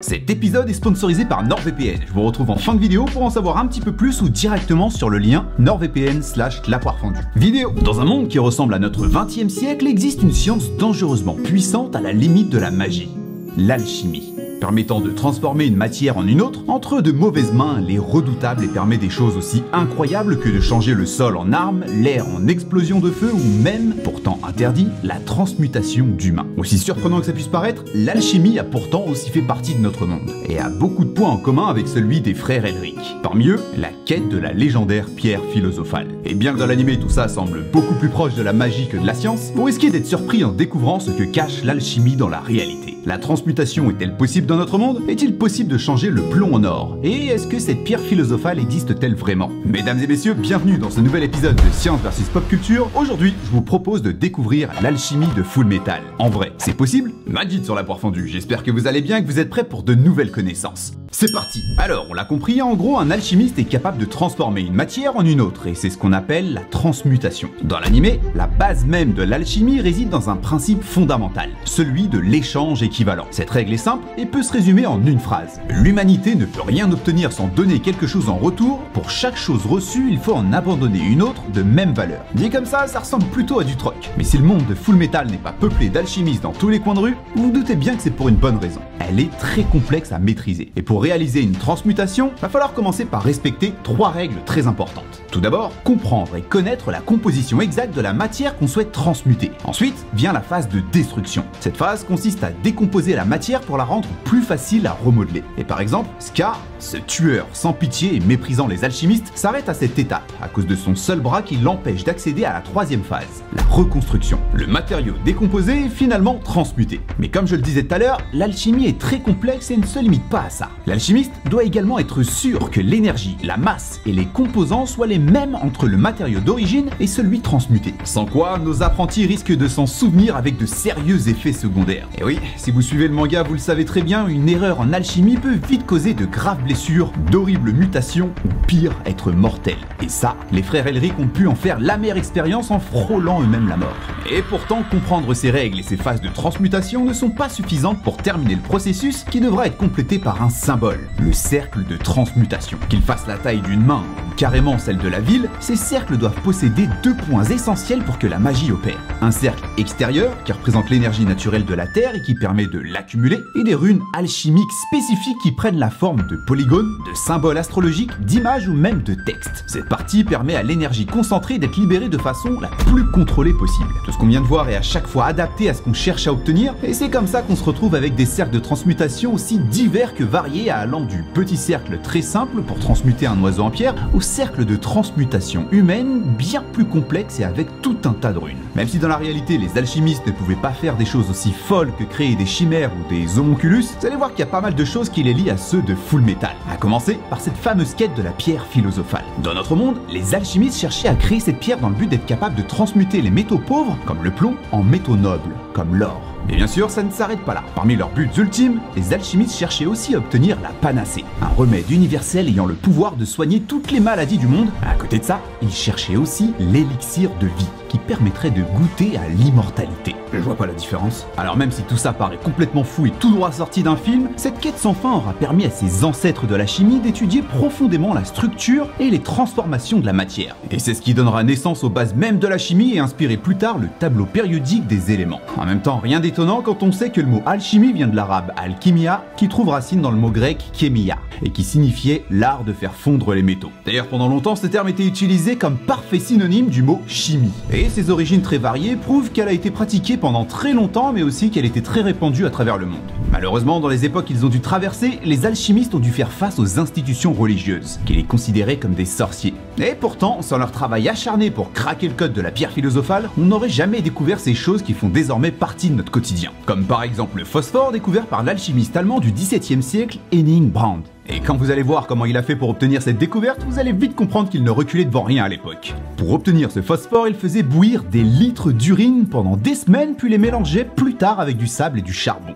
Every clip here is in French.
Cet épisode est sponsorisé par NordVPN. Je vous retrouve en fin de vidéo pour en savoir un petit peu plus ou directement sur le lien nordvpn/la poire fendue. Vidéo. Dans un monde qui ressemble à notre 20e siècle, existe une science dangereusement puissante à la limite de la magie. L'alchimie. Permettant de transformer une matière en une autre, entre de mauvaises mains, elle est redoutable et permet des choses aussi incroyables que de changer le sol en arme, l'air en explosion de feu ou même, pourtant interdit, la transmutation d'humains. Aussi surprenant que ça puisse paraître, l'alchimie a pourtant aussi fait partie de notre monde et a beaucoup de points en commun avec celui des frères Elric. Parmi eux, la quête de la légendaire pierre philosophale. Et bien que dans l'animé tout ça semble beaucoup plus proche de la magie que de la science, vous risquez d'être surpris en découvrant ce que cache l'alchimie dans la réalité. La transmutation est-elle possible dans notre monde? Est-il possible de changer le plomb en or? Et est-ce que cette pierre philosophale existe-t-elle vraiment? Mesdames et messieurs, bienvenue dans ce nouvel épisode de Science vs Pop Culture. Aujourd'hui, je vous propose de découvrir l'alchimie de Fullmetal. En vrai, c'est possible? Majid sur la poire fendue, j'espère que vous allez bien et que vous êtes prêts pour de nouvelles connaissances. C'est parti! Alors, on l'a compris, en gros, un alchimiste est capable de transformer une matière en une autre, et c'est ce qu'on appelle la transmutation. Dans l'animé, la base même de l'alchimie réside dans un principe fondamental, celui de l'échange équivalent. Cette règle est simple et peut se résumer en une phrase. L'humanité ne peut rien obtenir sans donner quelque chose en retour. Pour chaque chose reçue, il faut en abandonner une autre de même valeur. Dit comme ça ressemble plutôt à du troc. Mais si le monde de Fullmetal n'est pas peuplé d'alchimistes dans tous les coins de rue, vous vous doutez bien que c'est pour une bonne raison. Elle est très complexe à maîtriser. Et pour réaliser une transmutation, va falloir commencer par respecter 3 règles très importantes. Tout d'abord, comprendre et connaître la composition exacte de la matière qu'on souhaite transmuter. Ensuite, vient la phase de destruction. Cette phase consiste à décomposer la matière pour la rendre plus facile à remodeler. Et par exemple, Scar, ce tueur sans pitié et méprisant les alchimistes, s'arrête à cette étape à cause de son seul bras qui l'empêche d'accéder à la 3e phase, la reconstruction. Le matériau décomposé est finalement transmuté. Mais comme je le disais tout à l'heure, l'alchimie est très complexe et ne se limite pas à ça. L'alchimiste doit également être sûr que l'énergie, la masse et les composants soient les mêmes entre le matériau d'origine et celui transmuté. Sans quoi, nos apprentis risquent de s'en souvenir avec de sérieux effets secondaires. Et oui, si vous suivez le manga, vous le savez très bien, une erreur en alchimie peut vite causer de graves blessures, d'horribles mutations ou pire, être mortel. Et ça, les frères Elric ont pu en faire l'amère expérience en frôlant eux-mêmes la mort. Et pourtant, comprendre ces règles et ces phases de transmutation ne sont pas suffisantes pour terminer le processus qui devra être complété par un symbole, le cercle de transmutation. Qu'il fasse la taille d'une main ou carrément celle de la ville, ces cercles doivent posséder 2 points essentiels pour que la magie opère. Un cercle extérieur qui représente l'énergie naturelle de la Terre et qui permet de l'accumuler, et des runes alchimiques spécifiques qui prennent la forme de polygones, de symboles astrologiques, d'images ou même de textes. Cette partie permet à l'énergie concentrée d'être libérée de façon la plus contrôlée possible. Tout ce qu'on vient de voir est à chaque fois adapté à ce qu'on cherche à obtenir, et c'est comme ça qu'on se retrouve avec des cercles de transmutation aussi divers que variés, allant du petit cercle très simple pour transmuter un oiseau en pierre, au cercle de transmutation humaine bien plus complexe et avec tout un tas de runes. Même si dans la réalité les alchimistes ne pouvaient pas faire des choses aussi folles que créer des chimères ou des homonculus, vous allez voir qu'il y a pas mal de choses qui les lient à ceux de Fullmetal. À commencer par cette fameuse quête de la pierre philosophale. Dans notre monde, les alchimistes cherchaient à créer cette pierre dans le but d'être capable de transmuter les métaux pauvres, comme le plomb, en métaux nobles, comme l'or. Et bien sûr, ça ne s'arrête pas là. Parmi leurs buts ultimes, les alchimistes cherchaient aussi à obtenir la panacée, un remède universel ayant le pouvoir de soigner toutes les maladies du monde. À côté de ça, ils cherchaient aussi l'élixir de vie, qui permettrait de goûter à l'immortalité. Je vois pas la différence. Alors même si tout ça paraît complètement fou et tout droit sorti d'un film, cette quête sans fin aura permis à ces ancêtres de la chimie d'étudier profondément la structure et les transformations de la matière. Et c'est ce qui donnera naissance aux bases même de la chimie et inspiré plus tard le tableau périodique des éléments. En même temps, rien d'étonnant quand on sait que le mot alchimie vient de l'arabe alchimia, qui trouve racine dans le mot grec kémia, et qui signifiait l'art de faire fondre les métaux. D'ailleurs, pendant longtemps, ce terme était utilisé comme parfait synonyme du mot chimie. Et ses origines très variées prouvent qu'elle a été pratiquée pendant très longtemps, mais aussi qu'elle était très répandue à travers le monde. Malheureusement, dans les époques qu'ils ont dû traverser, les alchimistes ont dû faire face aux institutions religieuses, qui les considéraient comme des sorciers. Et pourtant, sans leur travail acharné pour craquer le code de la pierre philosophale, on n'aurait jamais découvert ces choses qui font désormais partie de notre quotidien. Comme par exemple le phosphore découvert par l'alchimiste allemand du XVIIe siècle, Henning Brand. Et quand vous allez voir comment il a fait pour obtenir cette découverte, vous allez vite comprendre qu'il ne reculait devant rien à l'époque. Pour obtenir ce phosphore, il faisait bouillir des litres d'urine pendant des semaines, puis les mélangeait plus tard avec du sable et du charbon.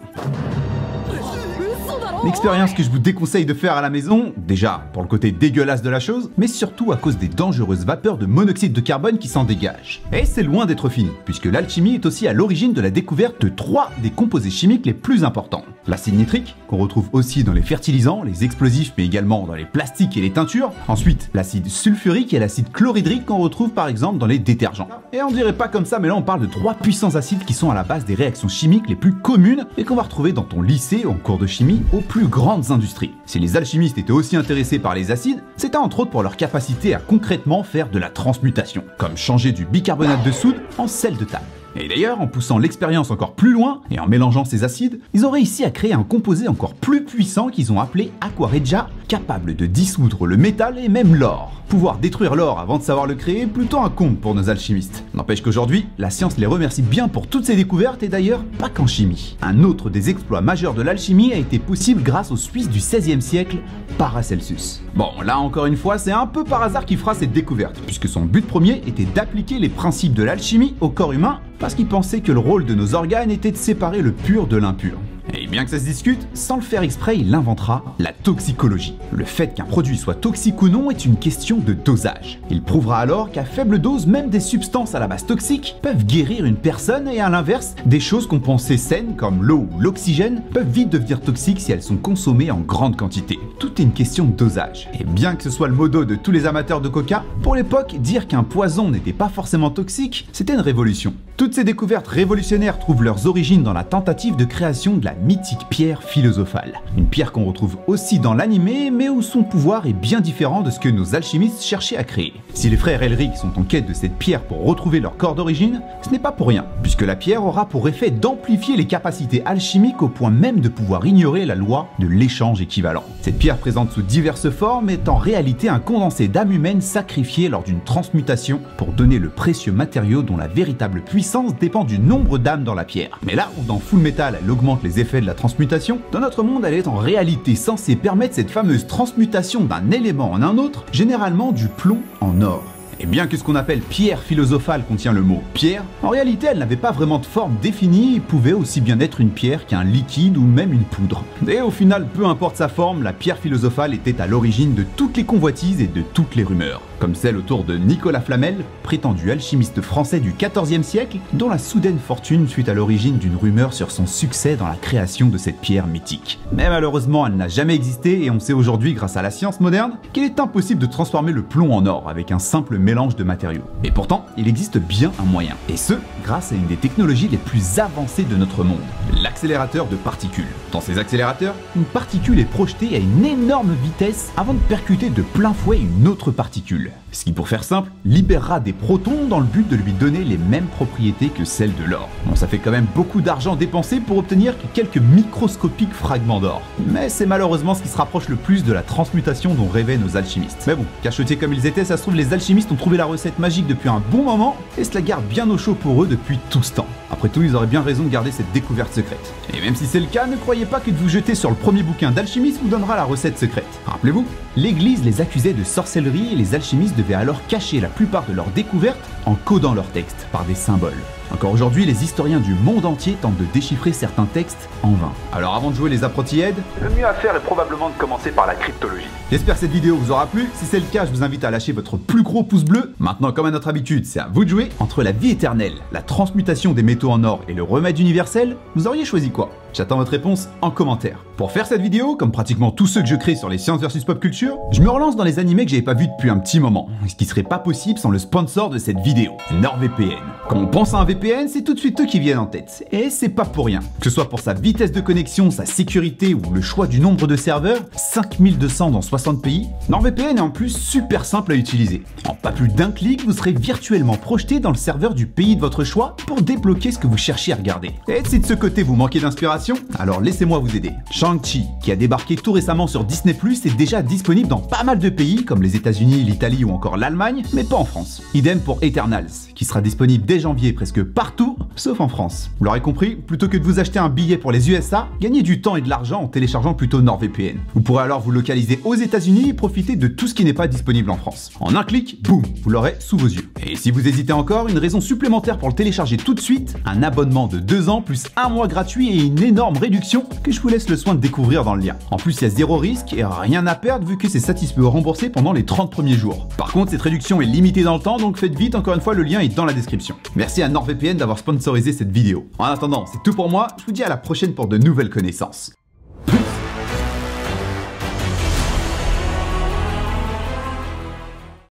L'expérience que je vous déconseille de faire à la maison, déjà pour le côté dégueulasse de la chose, mais surtout à cause des dangereuses vapeurs de monoxyde de carbone qui s'en dégagent. Et c'est loin d'être fini, puisque l'alchimie est aussi à l'origine de la découverte de 3 des composés chimiques les plus importants. L'acide nitrique, qu'on retrouve aussi dans les fertilisants, les explosifs, mais également dans les plastiques et les teintures. Ensuite, l'acide sulfurique et l'acide chlorhydrique qu'on retrouve par exemple dans les détergents. Et on dirait pas comme ça, mais là on parle de 3 puissants acides qui sont à la base des réactions chimiques les plus communes et qu'on va retrouver dans ton lycée ou en cours de chimie aux plus grandes industries. Si les alchimistes étaient aussi intéressés par les acides, c'était entre autres pour leur capacité à concrètement faire de la transmutation, comme changer du bicarbonate de soude en sel de table. Et d'ailleurs, en poussant l'expérience encore plus loin et en mélangeant ces acides, ils ont réussi à créer un composé encore plus puissant qu'ils ont appelé Aquaregia, capable de dissoudre le métal et même l'or. Pouvoir détruire l'or avant de savoir le créer, plutôt un conte pour nos alchimistes. N'empêche qu'aujourd'hui, la science les remercie bien pour toutes ces découvertes et d'ailleurs, pas qu'en chimie. Un autre des exploits majeurs de l'alchimie a été possible grâce aux Suisses du XVIe siècle, Paracelsus. Bon, là encore une fois, c'est un peu par hasard qu'il fera cette découverte, puisque son but premier était d'appliquer les principes de l'alchimie au corps humain, parce qu'il pensait que le rôle de nos organes était de séparer le pur de l'impur. Et bien que ça se discute, sans le faire exprès, il inventera la toxicologie. Le fait qu'un produit soit toxique ou non est une question de dosage. Il prouvera alors qu'à faible dose, même des substances à la base toxiques peuvent guérir une personne et à l'inverse, des choses qu'on pensait saines comme l'eau ou l'oxygène peuvent vite devenir toxiques si elles sont consommées en grande quantité. Tout est une question de dosage. Et bien que ce soit le motto de tous les amateurs de coca, pour l'époque, dire qu'un poison n'était pas forcément toxique, c'était une révolution. Toutes ces découvertes révolutionnaires trouvent leurs origines dans la tentative de création de la mythique pierre philosophale. Une pierre qu'on retrouve aussi dans l'animé, mais où son pouvoir est bien différent de ce que nos alchimistes cherchaient à créer. Si les frères Elric sont en quête de cette pierre pour retrouver leur corps d'origine, ce n'est pas pour rien, puisque la pierre aura pour effet d'amplifier les capacités alchimiques au point même de pouvoir ignorer la loi de l'échange équivalent. Cette pierre présente sous diverses formes est en réalité un condensé d'âme humaine sacrifié lors d'une transmutation pour donner le précieux matériau dont la véritable puissance dépend du nombre d'âmes dans la pierre. Mais là où dans Full Metal elle augmente les effets de la transmutation, dans notre monde elle est en réalité censée permettre cette fameuse transmutation d'un élément en un autre, généralement du plomb en or. Et bien que ce qu'on appelle pierre philosophale contient le mot pierre, en réalité elle n'avait pas vraiment de forme définie et pouvait aussi bien être une pierre qu'un liquide ou même une poudre. Et au final, peu importe sa forme, la pierre philosophale était à l'origine de toutes les convoitises et de toutes les rumeurs. Comme celle autour de Nicolas Flamel, prétendu alchimiste français du XIVe siècle, dont la soudaine fortune fut à l'origine d'une rumeur sur son succès dans la création de cette pierre mythique. Mais malheureusement, elle n'a jamais existé et on sait aujourd'hui, grâce à la science moderne, qu'il est impossible de transformer le plomb en or avec un simple mélange de matériaux. Et pourtant, il existe bien un moyen. Et ce, grâce à une des technologies les plus avancées de notre monde, l'accélérateur de particules. Dans ces accélérateurs, une particule est projetée à une énorme vitesse avant de percuter de plein fouet une autre particule. Ce qui, pour faire simple, libérera des protons dans le but de lui donner les mêmes propriétés que celles de l'or. Bon, ça fait quand même beaucoup d'argent dépensé pour obtenir quelques microscopiques fragments d'or. Mais c'est malheureusement ce qui se rapproche le plus de la transmutation dont rêvaient nos alchimistes. Mais bon, cachotiers comme ils étaient, ça se trouve les alchimistes ont trouvé la recette magique depuis un bon moment et se la gardent bien au chaud pour eux depuis tout ce temps. Après tout, ils auraient bien raison de garder cette découverte secrète. Et même si c'est le cas, ne croyez pas que de vous jeter sur le premier bouquin d'alchimiste vous donnera la recette secrète. Rappelez-vous, l'Église les accusait de sorcellerie et les alchimistes devaient alors cacher la plupart de leurs découvertes en codant leurs textes par des symboles. Encore aujourd'hui, les historiens du monde entier tentent de déchiffrer certains textes en vain. Alors avant de jouer les apprentis aides, le mieux à faire est probablement de commencer par la cryptologie. J'espère que cette vidéo vous aura plu. Si c'est le cas, je vous invite à lâcher votre plus gros pouce bleu. Maintenant, comme à notre habitude, c'est à vous de jouer. Entre la vie éternelle, la transmutation des métaux en or et le remède universel, vous auriez choisi quoi? J'attends votre réponse en commentaire. Pour faire cette vidéo, comme pratiquement tous ceux que je crée sur les sciences versus pop culture, je me relance dans les animés que j'avais pas vus depuis un petit moment, ce qui serait pas possible sans le sponsor de cette vidéo, NordVPN. Quand on pense à un VPN, c'est tout de suite eux qui viennent en tête, et c'est pas pour rien. Que ce soit pour sa vitesse de connexion, sa sécurité ou le choix du nombre de serveurs, 5200 dans 60 pays, NordVPN est en plus super simple à utiliser. En pas plus d'un clic, vous serez virtuellement projeté dans le serveur du pays de votre choix pour débloquer ce que vous cherchez à regarder. Et si de ce côté vous manquez d'inspiration, alors laissez-moi vous aider. Shang-Chi, qui a débarqué tout récemment sur Disney+, est déjà disponible dans pas mal de pays comme les États-Unis, l'Italie ou encore l'Allemagne, mais pas en France. Idem pour Eternals, qui sera disponible dès janvier presque partout, sauf en France. Vous l'aurez compris, plutôt que de vous acheter un billet pour les USA, gagnez du temps et de l'argent en téléchargeant plutôt NordVPN. Vous pourrez alors vous localiser aux États-Unis et profiter de tout ce qui n'est pas disponible en France. En un clic, boum, vous l'aurez sous vos yeux. Et si vous hésitez encore, une raison supplémentaire pour le télécharger tout de suite, un abonnement de 2 ans plus 1 mois gratuit et une énorme réduction que je vous laisse le soin de découvrir dans le lien. En plus, il y a 0 risque et rien à perdre vu que c'est satisfait ou remboursé pendant les 30 premiers jours. Par contre, cette réduction est limitée dans le temps, donc faites vite, encore une fois, le lien est dans la description. Merci à NordVPN d'avoir sponsorisé cette vidéo. En attendant, c'est tout pour moi, je vous dis à la prochaine pour de nouvelles connaissances.